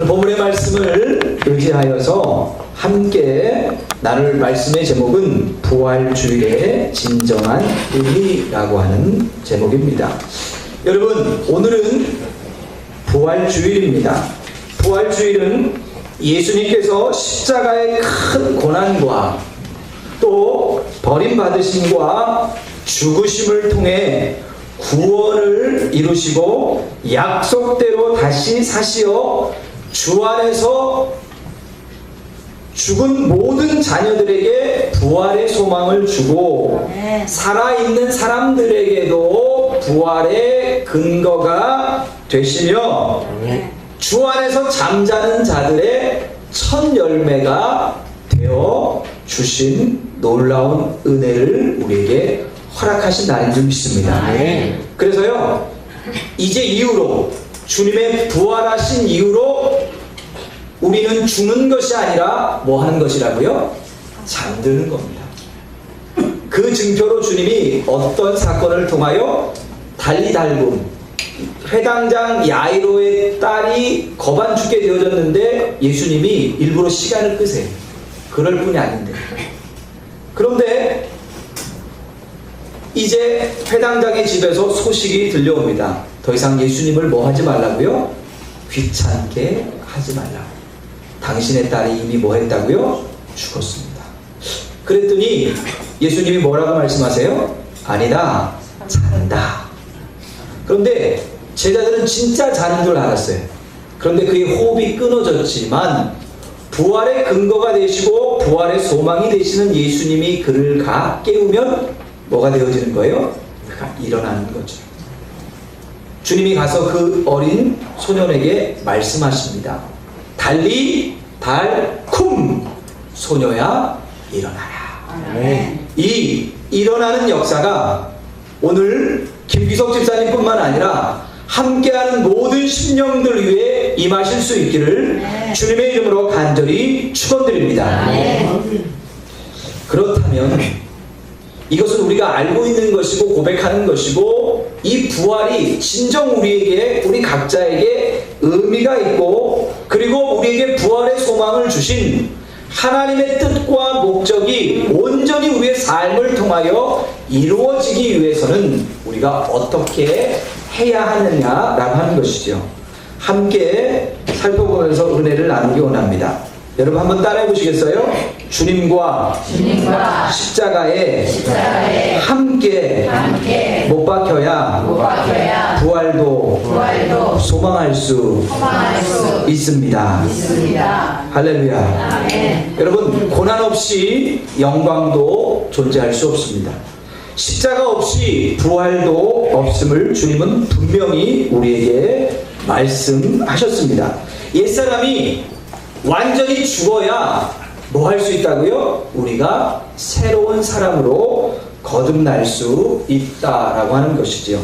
본문의 말씀을 의지하여서 함께 나눌 말씀의 제목은 부활주일의 진정한 의미라고 하는 제목입니다. 여러분, 오늘은 부활주일입니다. 부활주일은 예수님께서 십자가의 큰 고난과 또 버림받으심과 죽으심을 통해 구원을 이루시고 약속대로 다시 사시어 주 안에서 죽은 모든 자녀들에게 부활의 소망을 주고 살아있는 사람들에게도 부활의 근거가 되시며 주 안에서 잠자는 자들의 첫 열매가 되어 주신 놀라운 은혜를 우리에게 허락하신 날인 줄 믿습니다. 그래서요, 이제 이후로 주님의 부활하신 이후로 우리는 죽는 것이 아니라 뭐 하는 것이라고요? 잠드는 겁니다. 그 증표로 주님이 어떤 사건을 통하여 달리달굼 회당장 야이로의 딸이 거반 죽게 되어졌는데 예수님이 일부러 시간을 끄세요. 그럴 뿐이 아닌데. 그런데 이제 회당장의 집에서 소식이 들려옵니다. 더 이상 예수님을 뭐 하지 말라고요? 귀찮게 하지 말라고. 당신의 딸이 이미 뭐 했다고요? 죽었습니다. 그랬더니 예수님이 뭐라고 말씀하세요? 아니다, 잔다. 그런데 제자들은 진짜 자는 줄 알았어요. 그런데 그의 호흡이 끊어졌지만 부활의 근거가 되시고 부활의 소망이 되시는 예수님이 그를 깨우면 뭐가 되어지는 거예요? 그가 일어나는 거죠. 주님이 가서 그 어린 소년에게 말씀하십니다. 달리 달쿰, 소녀야 일어나라. 이 일어나는 역사가 오늘 김기석 집사님뿐만 아니라 함께하는 모든 심령들 위해 임하실 수 있기를 주님의 이름으로 간절히 축원드립니다. 그렇다면 이것은 우리가 알고 있는 것이고 고백하는 것이고, 이 부활이 진정 우리에게, 우리 각자에게 의미가 있고, 그리고 우리에게 부활의 소망을 주신 하나님의 뜻과 목적이 온전히 우리의 삶을 통하여 이루어지기 위해서는 우리가 어떻게 해야 하느냐라고 하는 것이죠. 함께 살펴보면서 은혜를 나누기 원합니다. 여러분 한번 따라해 보시겠어요? 주님과 십자가에 함께 못 박혀야 부활도 소망할 수 있습니다. 할렐루야. 여러분, 고난 없이 영광도 존재할 수 없습니다. 십자가 없이 부활도 없음을 주님은 분명히 우리에게 말씀하셨습니다. 옛사람이 완전히 죽어야 뭐 할 수 있다고요? 우리가 새로운 사람으로 거듭날 수 있다라고 하는 것이죠.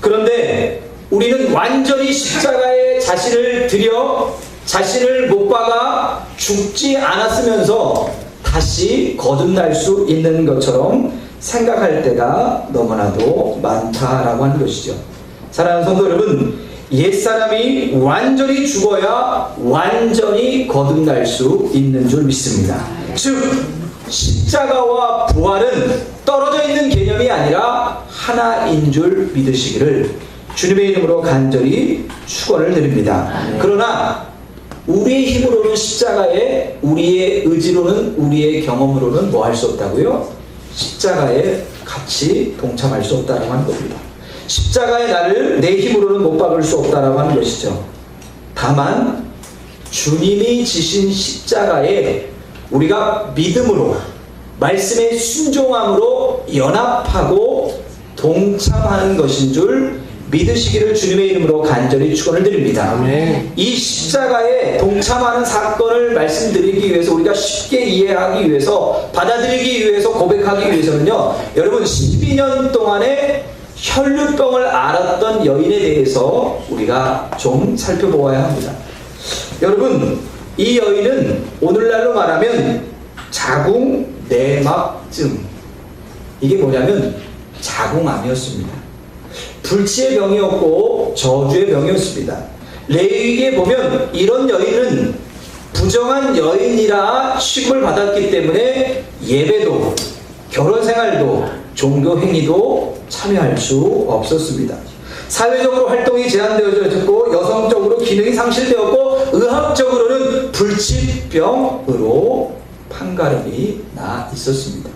그런데 우리는 완전히 십자가에 자신을 들여 자신을 못 박아 죽지 않았으면서 다시 거듭날 수 있는 것처럼 생각할 때가 너무나도 많다라고 하는 것이죠. 사랑하는 성도 여러분, 옛사람이 완전히 죽어야 완전히 거듭날 수 있는 줄 믿습니다. 즉, 십자가와 부활은 떨어져 있는 개념이 아니라 하나인 줄 믿으시기를 주님의 이름으로 간절히 축원을 드립니다. 그러나 우리의 힘으로는 십자가에, 우리의 의지로는, 우리의 경험으로는 뭐 할 수 없다고요? 십자가에 같이 동참할 수 없다고 하는 겁니다. 십자가의 나를 내 힘으로는 못 박을 수 없다라고 하는 것이죠. 다만 주님이 지신 십자가에 우리가 믿음으로, 말씀의 순종함으로 연합하고 동참하는 것인 줄 믿으시기를 주님의 이름으로 간절히 축원을 드립니다. 이 십자가에 동참하는 사건을 말씀드리기 위해서, 우리가 쉽게 이해하기 위해서, 받아들이기 위해서, 고백하기 위해서는요, 여러분 12년 동안에 혈류병을 앓았던 여인에 대해서 우리가 좀 살펴보아야 합니다. 여러분, 이 여인은 오늘날로 말하면 자궁내막증, 이게 뭐냐면 자궁암이었습니다. 불치의 병이었고 저주의 병이었습니다. 레위기에 보면 이런 여인은 부정한 여인이라 취급을 받았기 때문에 예배도, 결혼생활도, 종교 행위도 참여할 수 없었습니다. 사회적으로 활동이 제한되어졌고, 여성적으로 기능이 상실되었고, 의학적으로는 불치병으로 판가름이 나 있었습니다.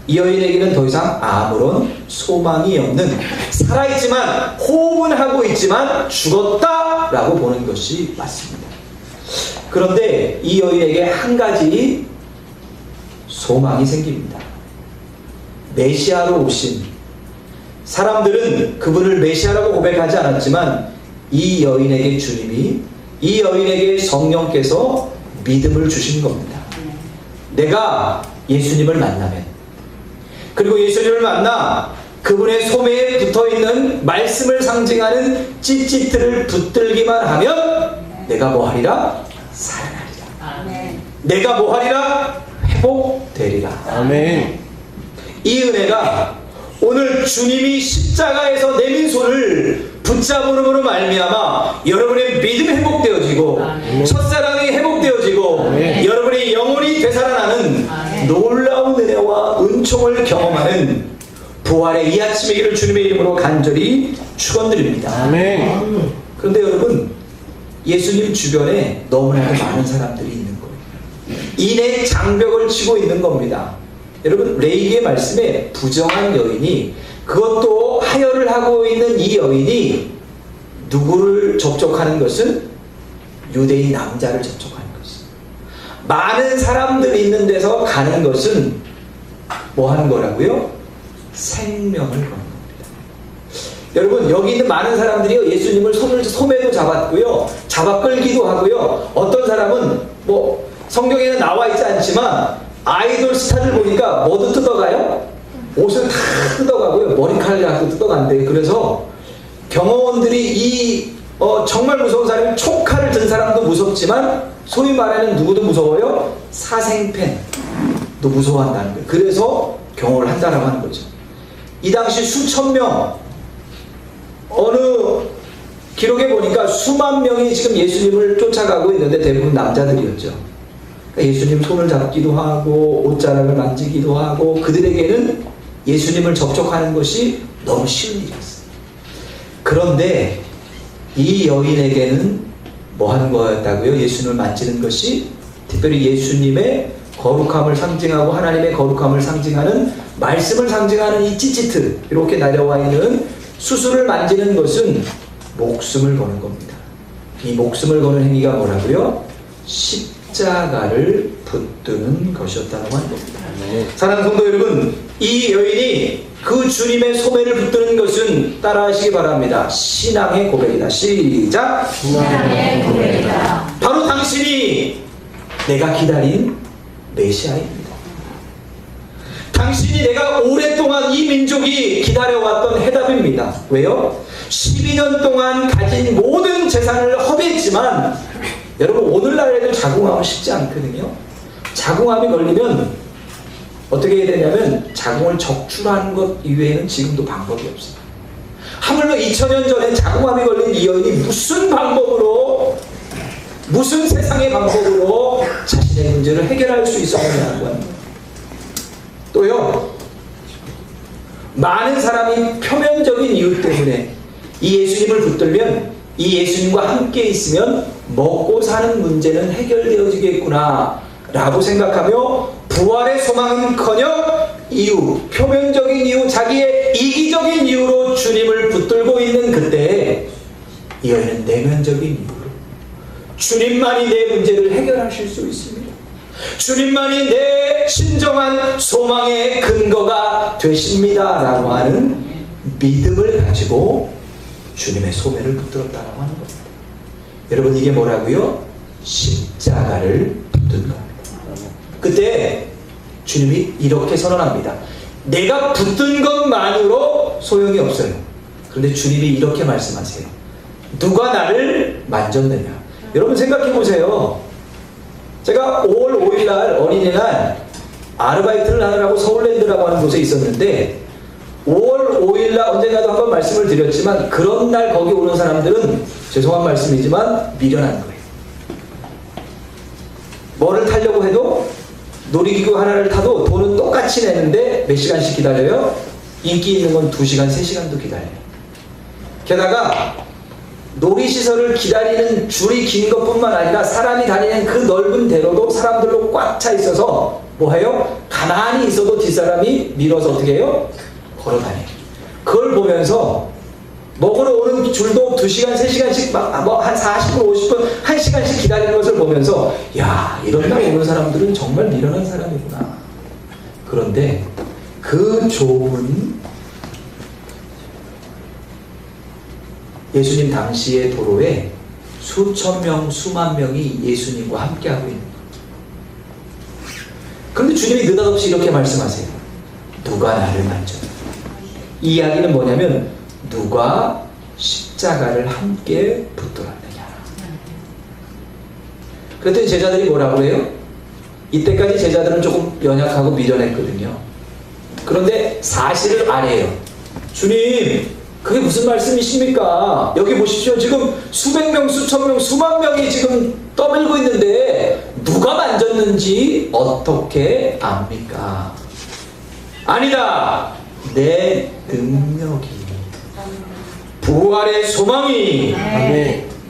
이 여인에게는 더 이상 아무런 소망이 없는, 살아있지만 호흡은 하고 있지만 죽었다라고 보는 것이 맞습니다. 그런데 이 여인에게 한 가지 소망이 생깁니다. 메시아로 오신, 사람들은 그분을 메시아라고 고백하지 않았지만 이 여인에게 주님이, 이 여인에게 성령께서 믿음을 주신 겁니다. 내가 예수님을 만나면, 그리고 예수님을 만나 그분의 소매에 붙어있는 말씀을 상징하는 찌찌트를 붙들기만 하면 내가 뭐하리라? 살아나리라. 아멘. 내가 뭐하리라? 회복되리라. 아멘. 이 은혜가 오늘 주님이 십자가에서 내민 손을 붙잡음으로 말미암아 여러분의 믿음이 회복되어지고, 첫사랑이 회복되어지고, 여러분의 영혼이 되살아나는 놀라운 은혜와 은총을 경험하는 부활의 이 아침이기를 주님의 이름으로 간절히 축원드립니다. 아멘. 그런데 여러분, 예수님 주변에 너무나도 많은 사람들이 있는 거예요. 인의 장벽을 치고 있는 겁니다. 여러분, 레위기의 말씀에 부정한 여인이, 그것도 하혈을 하고 있는 이 여인이 누구를 접촉하는 것은? 유대인 남자를 접촉하는 것은. 많은 사람들이 있는 데서 가는 것은 뭐 하는 거라고요? 생명을 거는 겁니다. 여러분, 여기 있는 많은 사람들이 예수님을 소매도 잡았고요, 잡아 끌기도 하고요. 어떤 사람은 뭐 성경에는 나와 있지 않지만 아이돌 스타를 보니까 뭐도 뜯어가요? 옷을 다 뜯어가고요, 머리카락을 갖고 뜯어간대. 그래서 경호원들이 정말 무서운 사람이 촉칼을 든 사람도 무섭지만, 소위 말하는 누구도 무서워요? 사생팬도 무서워한다는 거예요. 그래서 경호를 한다라고 하는 거죠. 이 당시 수천 명, 어느 기록에 보니까 수만 명이 지금 예수님을 쫓아가고 있는데 대부분 남자들이었죠. 그러니까 예수님 손을 잡기도 하고 옷자락을 만지기도 하고, 그들에게는 예수님을 접촉하는 것이 너무 쉬운 일이었어요. 그런데 이 여인에게는 뭐 하는 거였다고요? 예수님을 만지는 것이 특별히 예수님의 거룩함을 상징하고 하나님의 거룩함을 상징하는, 말씀을 상징하는 이 찌찌트, 이렇게 날려와 있는 수술을 만지는 것은 목숨을 거는 겁니다. 이 목숨을 거는 행위가 뭐라고요? 십자가를 붙드는 것이었다고 하는 겁니다. 사랑하는 성도 여러분, 이 여인이 그 주님의 소매를 붙드는 것은, 따라하시기 바랍니다, 신앙의 고백이다. 시작! 신앙의 고백이다. 바로 당신이 내가 기다린 메시아입니다. 당신이 내가 오랫동안 이 민족이 기다려왔던 해답입니다. 왜요? 12년 동안 가진 모든 재산을 허비했지만, 여러분, 오늘날 애들 자궁암은 쉽지 않거든요. 자궁암이 걸리면 어떻게 해야 되냐면 자궁을 적출하는 것 이외에는 지금도 방법이 없어요. 하물며 2000년 전에 자궁암이 걸린 이 여인이 무슨 방법으로, 무슨 세상의 방법으로 자신의 문제를 해결할 수 있었느냐는 거예요. 또요, 많은 사람이 표면적인 이유 때문에 이 예수님을 붙들면, 이 예수님과 함께 있으면 먹고 사는 문제는 해결되어지겠구나 라고 생각하며 부활의 소망은커녕 이유, 표면적인 이유, 자기의 이기적인 이유로 주님을 붙들고 있는 그때에 이 여인은 내면적인 이유로 주님만이 내 문제를 해결하실 수 있습니다. 주님만이 내 진정한 소망의 근거가 되십니다 라고 하는 믿음을 가지고 주님의 소매를 붙들었다고 하는 겁니다. 여러분, 이게 뭐라고요? 십자가를 붙든 겁니다. 그때 주님이 이렇게 선언합니다. 내가 붙든 것만으로 소용이 없어요. 그런데 주님이 이렇게 말씀하세요. 누가 나를 만졌느냐. 여러분 생각해 보세요. 제가 5월 5일 날 어린이날 아르바이트를 하느라고 서울랜드라고 하는 곳에 있었는데, 5월 오늘 5일날 언젠가도 한번 말씀을 드렸지만 그런 날 거기 오는 사람들은 죄송한 말씀이지만 미련한 거예요. 뭐를 타려고 해도 놀이기구 하나를 타도 돈은 똑같이 내는데 몇 시간씩 기다려요? 인기 있는 건 2시간, 3시간도 기다려요. 게다가 놀이시설을 기다리는 줄이 긴 것뿐만 아니라 사람이 다니는 그 넓은 대로도 사람들로 꽉 차 있어서 뭐해요? 가만히 있어도 뒷사람이 밀어서 어떻게 해요? 걸어다녀요. 그걸 보면서 먹으러 오는 줄도 2시간, 3시간씩 한 40분, 50분, 1시간씩 기다리는 것을 보면서 야, 이런 날 오는 사람들은 정말 미련한 사람이구나. 그런데 그 좁은 예수님 당시의 도로에 수천 명, 수만 명이 예수님과 함께하고 있는 거예요. 그런데 주님이 느닷없이 이렇게 말씀하세요. 누가 나를 만졌느냐. 이 이야기는 뭐냐면 누가 십자가를 함께 붙들었느냐. 그랬더니 제자들이 뭐라고 해요? 이때까지 제자들은 조금 연약하고 미련했거든요. 그런데 사실을 아래요. 주님, 그게 무슨 말씀이십니까? 여기 보십시오. 지금 수백 명, 수천 명, 수만 명이 지금 떠밀고 있는데 누가 만졌는지 어떻게 압니까? 아니다. 내 능력이, 부활의 소망이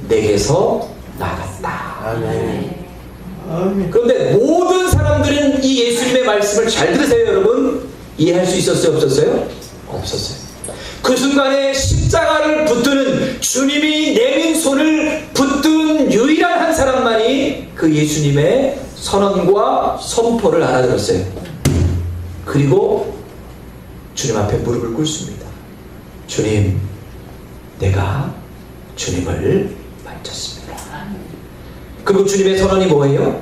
내게서 나갔다. 그런데 모든 사람들은 이 예수님의 말씀을 잘 들으세요, 여러분. 이해할 수 있었어요, 없었어요? 없었어요. 그 순간에 십자가를 붙드는, 주님이 내민 손을 붙든 유일한 한 사람만이 그 예수님의 선언과 선포를 알아들었어요. 그리고 주님 앞에 무릎을 꿇습니다. 주님, 내가 주님을 만졌습니다. 그리고 주님의 선언이 뭐예요?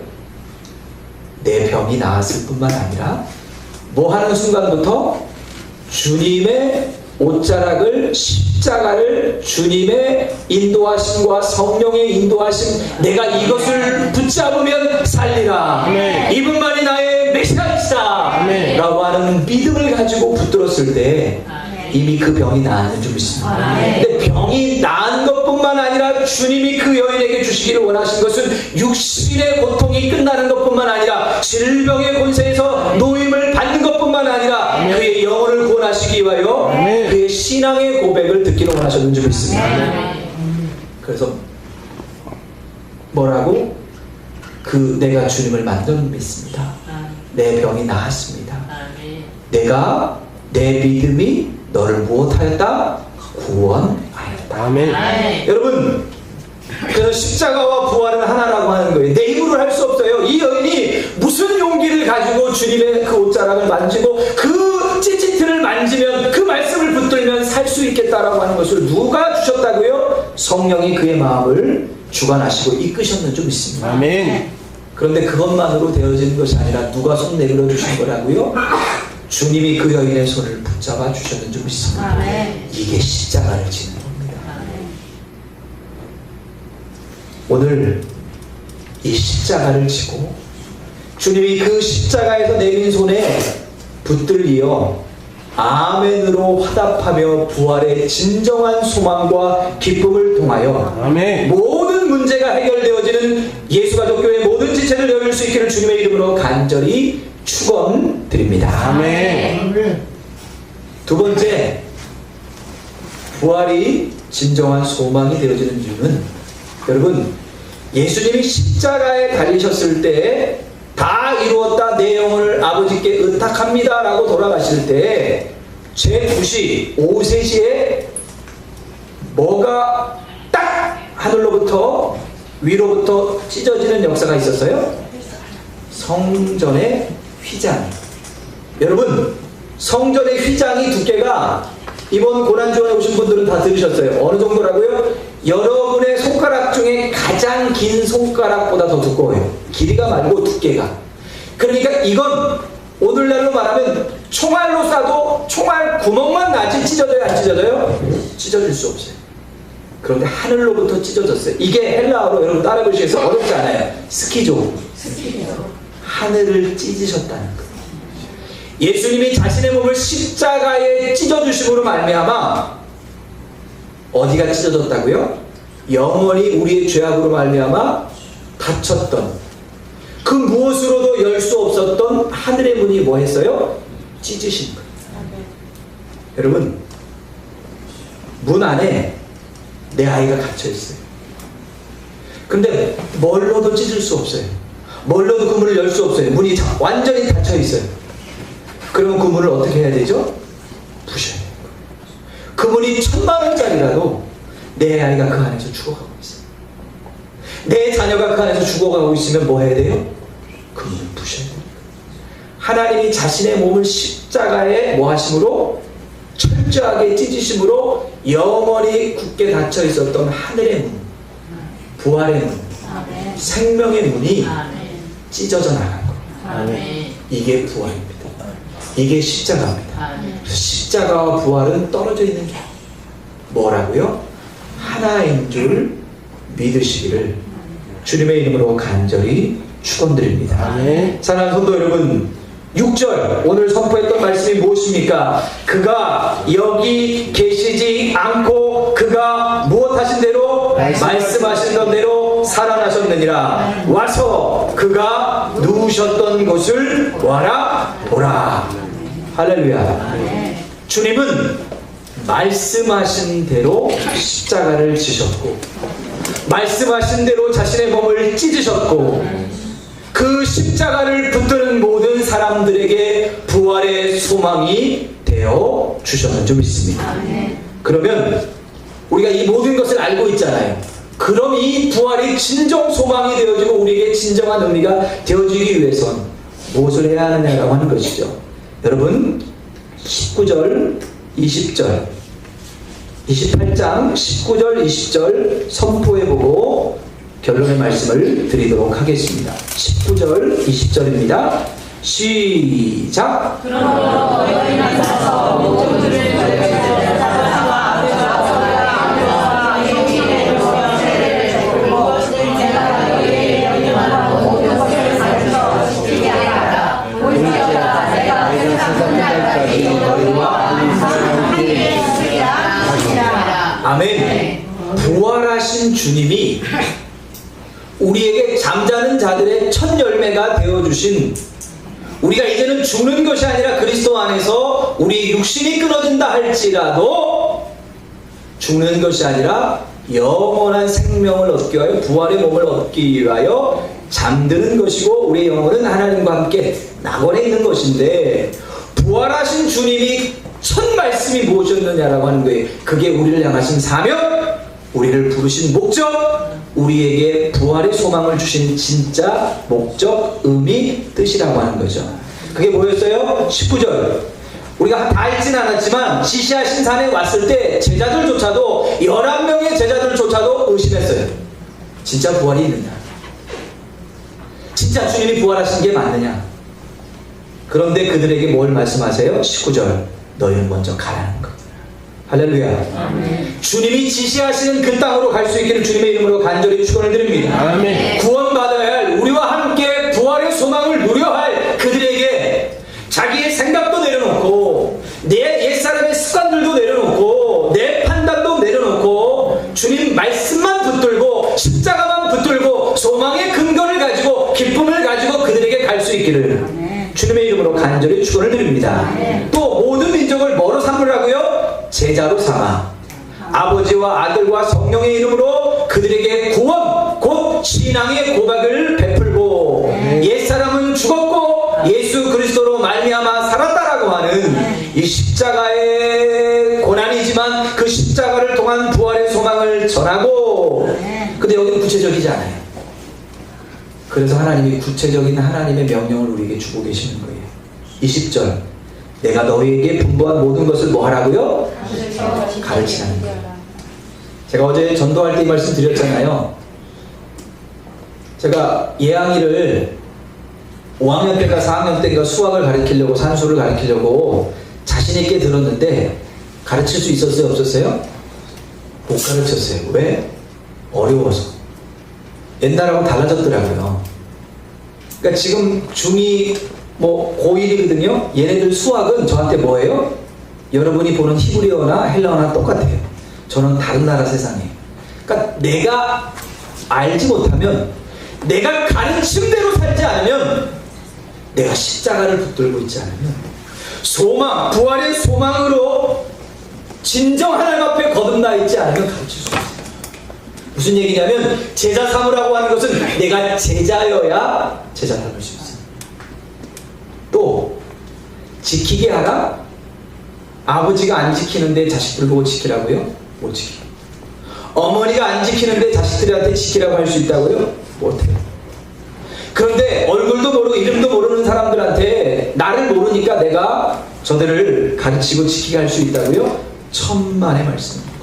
내 병이 나았을 뿐만 아니라 뭐 하는 순간부터 주님의 옷자락을, 십자가를, 주님의 인도하심과 성령의 인도하심, 내가 이것을 붙잡으면 살리라. 이분만이 나의 메시아이시다 라고 하는 믿음을 가지고 붙들었을 때 이미 그 병이 나았는 줄 믿습니다. 근데 병이 나은 것뿐만 아니라 주님이 그 여인에게 주시기를 원하신 것은 60일의 고통이 끝나는 것뿐만 아니라 질병의 권세에서 노임을 받는 것뿐만 아니라 그의 영혼을 구원하시기 위하여 그의 신앙의 고백을 듣기를 원하셨는 줄 믿습니다. 그래서 뭐라고? 내가 주님을 만든 믿습니다. 내 병이 나았습니다. 내 믿음이 너를 무엇하였다? 구원하였다. 아멘. 여러분, 그래서 십자가와 부활은 하나라고 하는 거예요. 내 힘으로 할 수 없어요. 이 여인이 무슨 용기를 가지고 주님의 그 옷자락을 만지고 그 찌찌트를 만지면, 그 말씀을 붙들면 살 수 있겠다라고 하는 것을 누가 주셨다고요? 성령이 그의 마음을 주관하시고 이끄셨는 줄 믿습니다. 아멘. 그런데 그것만으로 되어지는 것이 아니라 누가 손 내밀어 주신 거라고요? 주님이 그 여인의 손을 붙잡아 주셨는 줄 믿습니다. 이게 십자가를 지는 겁니다. 오늘 이 십자가를 지고 주님이 그 십자가에서 내민 손에 붙들리어 아멘으로 화답하며 부활의 진정한 소망과 기쁨을 통하여 아멘. 모든 문제가 해결되어지는 예수가족교회 모든 지체를 열릴 수 있기를 주님의 이름으로 간절히 축원드립니다. 아멘. 두 번째, 부활이 진정한 소망이 되어지는 이유는, 여러분, 예수님이 십자가에 달리셨을 때 다 이루었다, 내 영혼을 아버지께 의탁합니다 라고 돌아가실 때 제9시 오후 3시에 뭐가 딱 하늘로부터 위로부터 찢어지는 역사가 있었어요? 성전의 휘장. 여러분, 성전의 휘장이 두께가, 이번 고난주간에 오신 분들은 다 들으셨어요. 어느 정도라고요? 여러분의 손가락 중에 가장 긴 손가락보다 더 두꺼워요. 길이가 말고 두께가. 그러니까 이건 오늘날로 말하면 총알로 쏴도 총알 구멍만 나지 찢어져요, 안 찢어져요? 찢어질 수 없어요. 그런데 하늘로부터 찢어졌어요. 이게 헬라어로 여러분 따라 보시겠어요? 어렵지 않아요. 스키조. 하늘을 찢으셨다는 거예요. 예수님이 자신의 몸을 십자가에 찢어주심으로 말미암아 어디가 찢어졌다고요? 영원히 우리의 죄악으로 말미암아 닫혔던 그 무엇으로도 열 수 없었던 하늘의 문이 뭐 했어요? 찢으신 거예요. 여러분, 문 안에 내 아이가 갇혀 있어요. 근데 뭘로도 찢을 수 없어요. 뭘로도 그 문을 열 수 없어요. 문이 완전히 닫혀 있어요. 그러면 그 문을 어떻게 해야 되죠? 부셔야 돼요. 그 문이 1000,000원짜리라도 내 아이가 그 안에서 죽어가고 있어요. 내 자녀가 그 안에서 죽어가고 있으면 뭐 해야 돼요? 그 문을 부셔야 돼요. 하나님이 자신의 몸을 십자가에 뭐 하심으로? 철저하게 찢으심으로 영원히 굳게 닫혀 있었던 하늘의 문, 부활의 문, 생명의 문이 찢어져 나간 거예요. 이게 부활입니다. 이게 십자가입니다. 그래서 십자가와 부활은 떨어져 있는 게 뭐라고요? 하나인 줄 믿으시기를 주님의 이름으로 간절히 축원드립니다. 사랑하는 성도 여러분, 6절 오늘 선포했던 말씀이 무엇입니까? 그가 여기 계시지 않고 그가 무엇하신 대로? 말씀하신 대로 살아나셨느니라. 와서 그가 누우셨던 곳을 와라 보라. 할렐루야. 주님은 말씀하신 대로 십자가를 지셨고 말씀하신 대로 자신의 몸을 찢으셨고 그 십자가를 붙드는 모든 사람들에게 부활의 소망이 되어 주셨는 줄 믿습니다. 그러면 우리가 이 모든 것을 알고 있잖아요. 그럼 이 부활이 진정 소망이 되어지고 우리에게 진정한 의미가 되어지기 위해선 무엇을 해야 하느냐라고 하는 것이죠. 여러분 19절 20절 28장 19절 20절 선포해보고 결론의 말씀을 드리도록 하겠습니다. 19절 20절입니다. 시작. 그러므로 너희는 가서 모두를 사랑과 아들과 영광의 세례를 베풀고 내가 너희의 영광과 모든 것을 가르쳐 지키게 하라. 볼지어다 내가 세상 끝날까지 너희와 함께 있으리라 하시라. 아멘. 부활하신 주님이 우리에게 잠자는 자들의 첫 열매가 되어주신 우리가 이제는 죽는 것이 아니라 그리스도 안에서 우리 육신이 끊어진다 할지라도 죽는 것이 아니라 영원한 생명을 얻기 위하여 부활의 몸을 얻기 위하여 잠드는 것이고 우리의 영혼은 하나님과 함께 낙원에 있는 것인데 부활하신 주님이 첫 말씀이 무엇이었느냐라고 하는 거예요. 그게 우리를 향하신 사명, 우리를 부르신 목적, 우리에게 부활의 소망을 주신 진짜 목적, 의미, 뜻이라고 하는 거죠. 그게 뭐였어요? 19절. 우리가 다 읽진 않았지만 지시하신 산에 왔을 때 제자들조차도 11명의 제자들조차도 의심했어요. 진짜 부활이 있느냐? 진짜 주님이 부활하신 게 맞느냐? 그런데 그들에게 뭘 말씀하세요? 19절. 너희는 먼저 가라는 것. 할렐루야. 아멘. 주님이 지시하시는 그 땅으로 갈 수 있기를 주님의 이름으로 간절히 축원을 드립니다. 아멘. 구원받아야 할 우리와 함께 부활의 소망을 누려야 할 그들에게 자기의 생각도 내려놓고 내 옛사람의 습관들도 내려놓고 내 판단도 내려놓고 주님 말씀만 붙들고 십자가만 붙들고 소망의 근거를 가지고 기쁨을 가지고 그들에게 갈 수 있기를 주님의 이름으로 간절히 축원을 드립니다. 또 모든 민족을 뭐로 삼으라고요? 제자로 삼아 아버지와 아들과 성령의 이름으로 그들에게 구원 곧 신앙의 고백을 베풀고 옛사람은 죽었고 예수 그리스도로 말미암아 살았다라고 하는 이 십자가의 고난이지만 그 십자가를 통한 부활의 소망을 전하고 근데 여기는 구체적이지 않아요. 그래서 하나님이 구체적인 하나님의 명령을 우리에게 주고 계시는 거예요. 20절 내가 너희에게 분부한 모든 것을 뭐 하라고요? 가르치라는 거예요. 제가 어제 전도할 때 이 말씀 드렸잖아요. 제가 예항이를 5학년 때인가 4학년 때인가 수학을 가르치려고 산수를 가르치려고 자신 있게 들었는데 가르칠 수 있었어요? 없었어요? 못 가르쳤어요. 왜? 어려워서. 옛날하고 달라졌더라고요. 그러니까 지금 중2 뭐 고1이거든요. 얘네들 수학은 저한테 뭐예요? 여러분이 보는 히브리어나 헬라어나 똑같아요. 저는 다른 나라 세상이에요. 그러니까 내가 알지 못하면, 내가 가르친 대로 살지 않으면, 내가 십자가를 붙들고 있지 않으면, 소망, 부활의 소망으로 진정 하나님 앞에 거듭나 있지 않으면 가르칠 수 없어요. 무슨 얘기냐면, 제자 삼으라고 하는 것은 내가 제자여야 제자 삼을 수 있어요. 또 지키게 하라? 아버지가 안 지키는데 자식들 보고 지키라고요? 못 지켜요. 어머니가 안 지키는데 자식들한테 지키라고 할 수 있다고요? 못해요. 그런데 얼굴도 모르고 이름도 모르는 사람들한테 나를 모르니까 내가 저들을 가르치고 지키게 할 수 있다고요? 천만의 말씀입니다.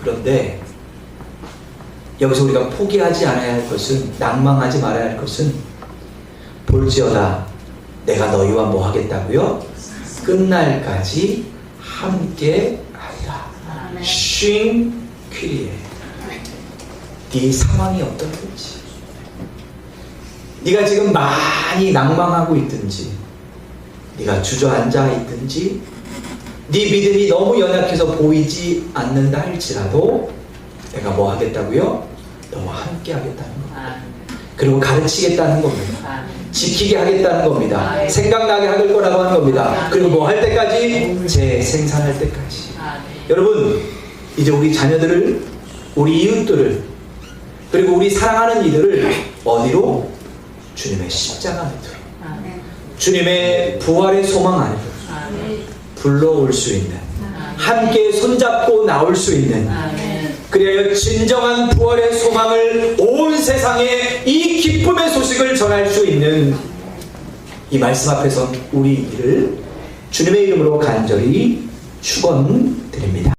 그런데 여기서 우리가 포기하지 않아야 할 것은, 낭망하지 말아야 할 것은, 볼지어다 내가 너희와 뭐 하겠다고요? 끝날까지 함께 하리라. 쉰 퀴리에. 네 상황이 어떻든지, 네가 지금 많이 낭망하고 있든지, 네가 주저앉아 있든지, 네 믿음이 너무 연약해서 보이지 않는다 할지라도 내가 뭐 하겠다고요? 너와 함께 하겠다는 겁니다. 그리고 가르치겠다는 겁니다. 지키게 하겠다는 겁니다. 생각나게 할 거라고 하는 겁니다. 그리고 뭐 할 때까지? 재생산할 때까지. 여러분, 이제 우리 자녀들을, 우리 이웃들을, 그리고 우리 사랑하는 이들을 어디로? 주님의 십자가 밑으로, 주님의 부활의 소망 안으로 불러올 수 있는, 함께 손잡고 나올 수 있는, 그래야 진정한 부활의 소망을 온 세상에 이 기쁨의 소식을 전할 수 있는 이 말씀 앞에서 우리 일을 주님의 이름으로 간절히 축원드립니다.